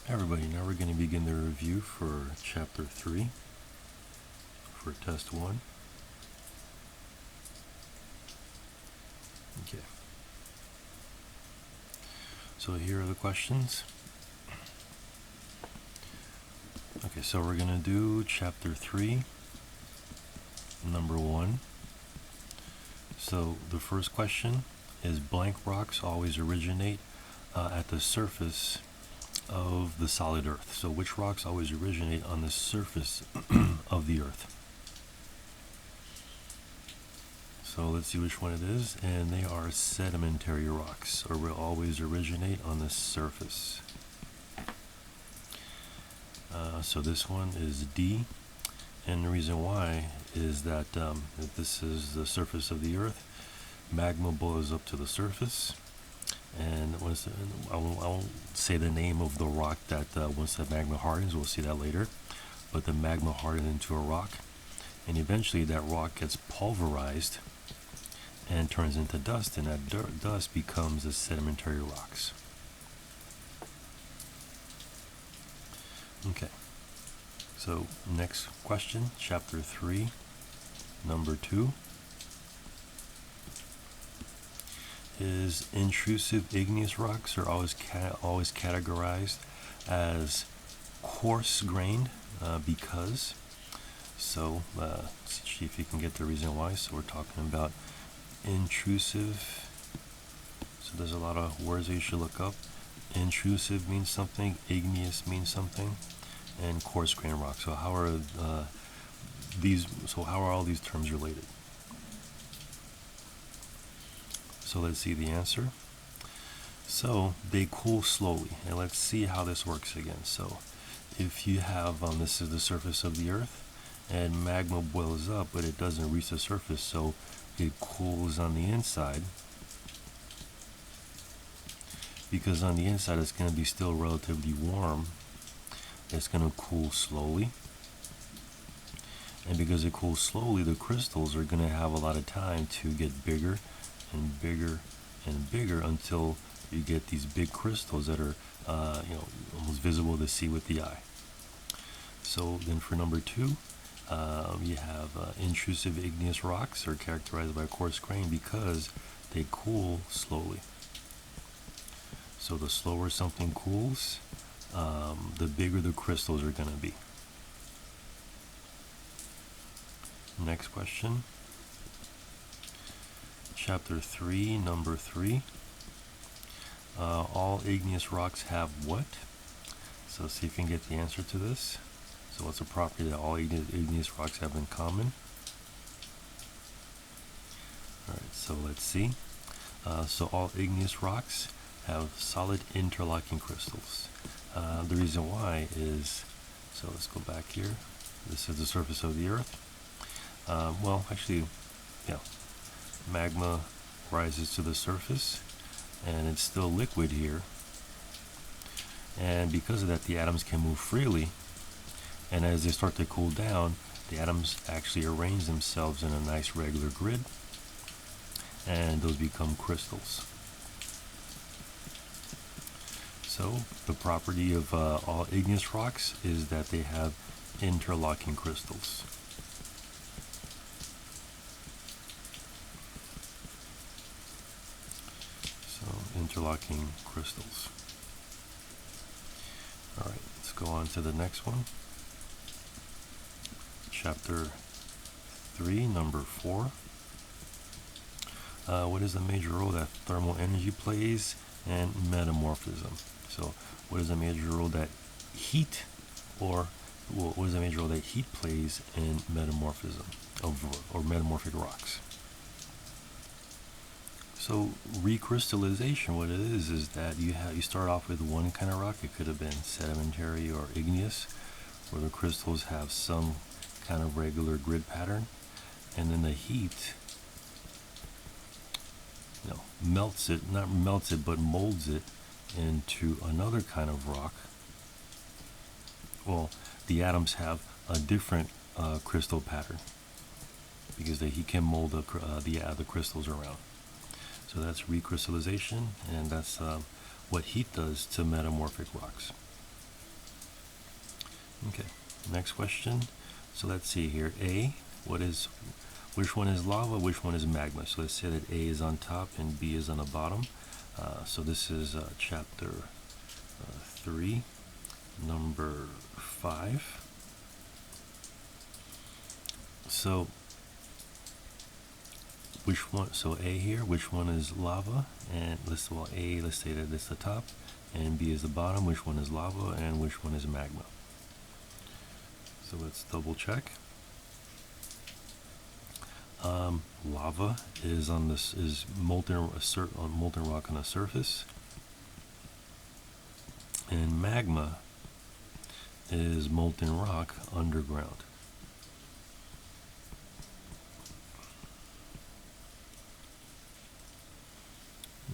Hi everybody, now we're going to begin the review for Chapter 3 for Test 1. Okay. So here are the questions. Okay, so we're going to do Chapter 3, number 1. So the first question is, blank rocks always originate at the surface of the solid earth. So which rocks always originate on the surface of the earth? So let's see which one it is, and they are sedimentary rocks, or will always originate on the surface. So this one is D, and the reason why is that if this is the surface of the earth, magma boils up to the surface, and I won't say the name of the rock that once the magma hardens, we'll see that later, but the magma hardens into a rock, and eventually that rock gets pulverized and turns into dust, and that dust becomes the sedimentary rocks. Okay, so next question, Chapter 3, number 2. Is intrusive igneous rocks are always categorized as coarse-grained because. So see if you can get the reason why. So we're talking about intrusive. So there's a lot of words that you should look up. Intrusive means something, igneous means something, and coarse-grained rock. So how are how are all these terms related? So let's see the answer. So they cool slowly, and let's see how this works again. So if you have this is the surface of the earth, and magma boils up, but it doesn't reach the surface, so it cools on the inside, because on the inside it's going to be still relatively warm. It's going to cool slowly, and because it cools slowly, the crystals are going to have a lot of time to get bigger and bigger and bigger until you get these big crystals that are almost visible to see with the eye. So then for number 2, you have intrusive igneous rocks are characterized by coarse grain because they cool slowly. So the slower something cools, the bigger the crystals are going to be. Next question. Chapter 3, number 3. All igneous rocks have what? So see if you can get the answer to this. So what's a property that all igneous rocks have in common? Alright, so let's see. So all igneous rocks have solid interlocking crystals. The reason why is, so let's go back here. This is the surface of the earth. Magma rises to the surface, and it's still liquid here. And because of that, the atoms can move freely. And as they start to cool down, the atoms actually arrange themselves in a nice regular grid, and those become crystals. So the property of all igneous rocks is that they have interlocking crystals. So interlocking crystals. All right, let's go on to the next one. Chapter 3, number 4. What is the major role that thermal energy plays in metamorphism? So what is the major role that heat, what is the major role that heat plays in metamorphism or metamorphic rocks? So recrystallization, what it is that you start off with one kind of rock. It could have been sedimentary or igneous, where the crystals have some kind of regular grid pattern, and then the heat molds it into another kind of rock. Well, the atoms have a different crystal pattern because the heat can mold the crystals around. So that's recrystallization, and that's what heat does to metamorphic rocks. Next question. So let's see here. A, which one is lava, which one is magma? So let's say that A is on top and B is on the bottom. So this is chapter 3, number 5. So which one? So A here, which one is lava? And let's say that it's the top, and B is the bottom. Which one is lava, and which one is magma? So let's double check. Lava is molten rock on the surface, and magma is molten rock underground.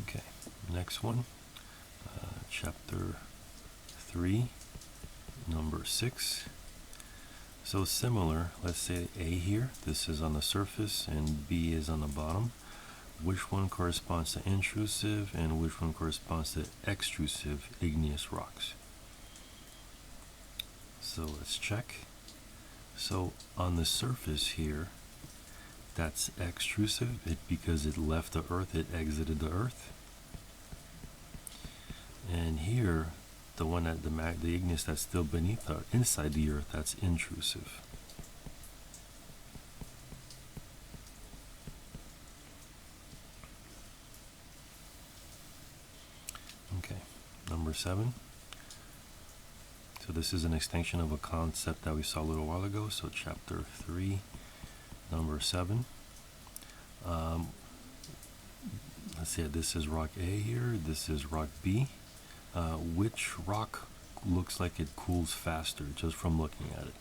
Okay, next one, chapter 3, number 6. So similar, let's say A here, this is on the surface, and B is on the bottom. Which one corresponds to intrusive and which one corresponds to extrusive igneous rocks? So let's check. So on the surface here, that's extrusive because it left the earth, it exited the earth. And here, the one that the igneous that's still beneath inside the earth, that's intrusive. Okay, number 7. So this is an extension of a concept that we saw a little while ago. So chapter 3, number 7. Let's see, this is rock A here, this is rock B. Which rock looks like it cools faster just from looking at it?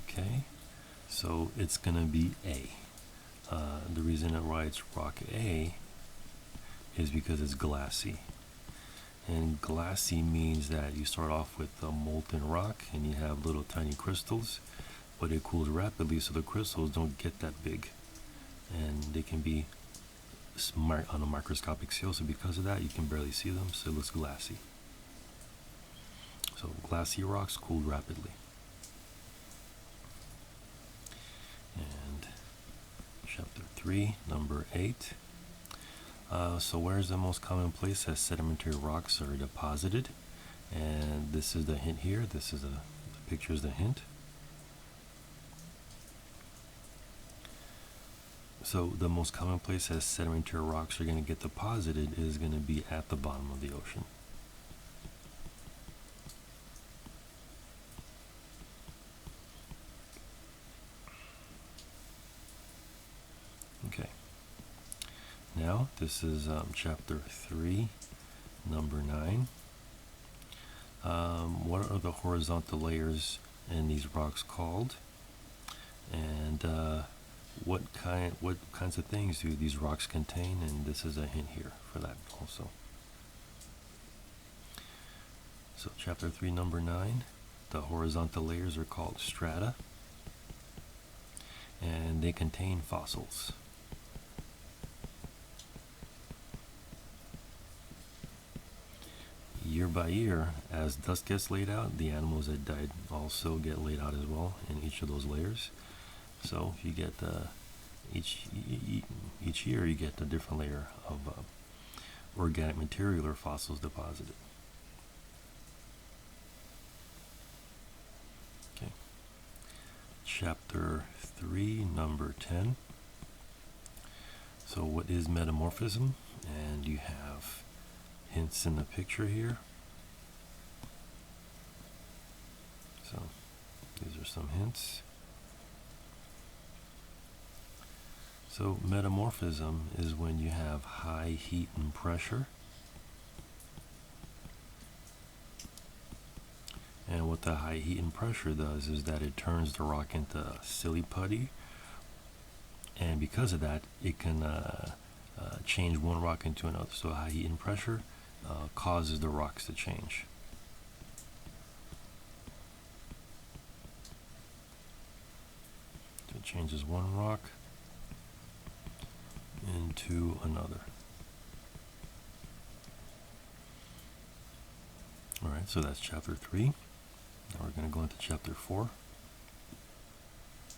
Okay, so it's going to be A. The reason it writes rock A is because it's glassy. And glassy means that you start off with a molten rock and you have little tiny crystals, but it cools rapidly, so the crystals don't get that big. And they can be on a microscopic scale, so because of that you can barely see them, so it looks glassy. So glassy rocks cool rapidly. And chapter 3, number 8. So where is the most common place that sedimentary rocks are deposited? And this is the hint here. The picture is the hint. So the most common place that sedimentary rocks are going to get deposited is going to be at the bottom of the ocean. Okay. Now this is chapter 3, number 9. What are the horizontal layers in these rocks called? And what kinds of things do these rocks contain? And this is a hint here for that also. So chapter 3, number 9, the horizontal layers are called strata, and they contain fossils. Year by year, as dust gets laid out, the animals that died also get laid out as well in each of those layers. So you get each year you get a different layer of organic material or fossils deposited. Okay. Chapter 3, number 10. So what is metamorphism? And you have hints in the picture here. So these are some hints. So metamorphism is when you have high heat and pressure. And what the high heat and pressure does is that it turns the rock into silly putty. And because of that, it can change one rock into another. So high heat and pressure causes the rocks to change. So it changes one rock into another. Alright, so that's chapter 3. Now we're going to go into chapter 4.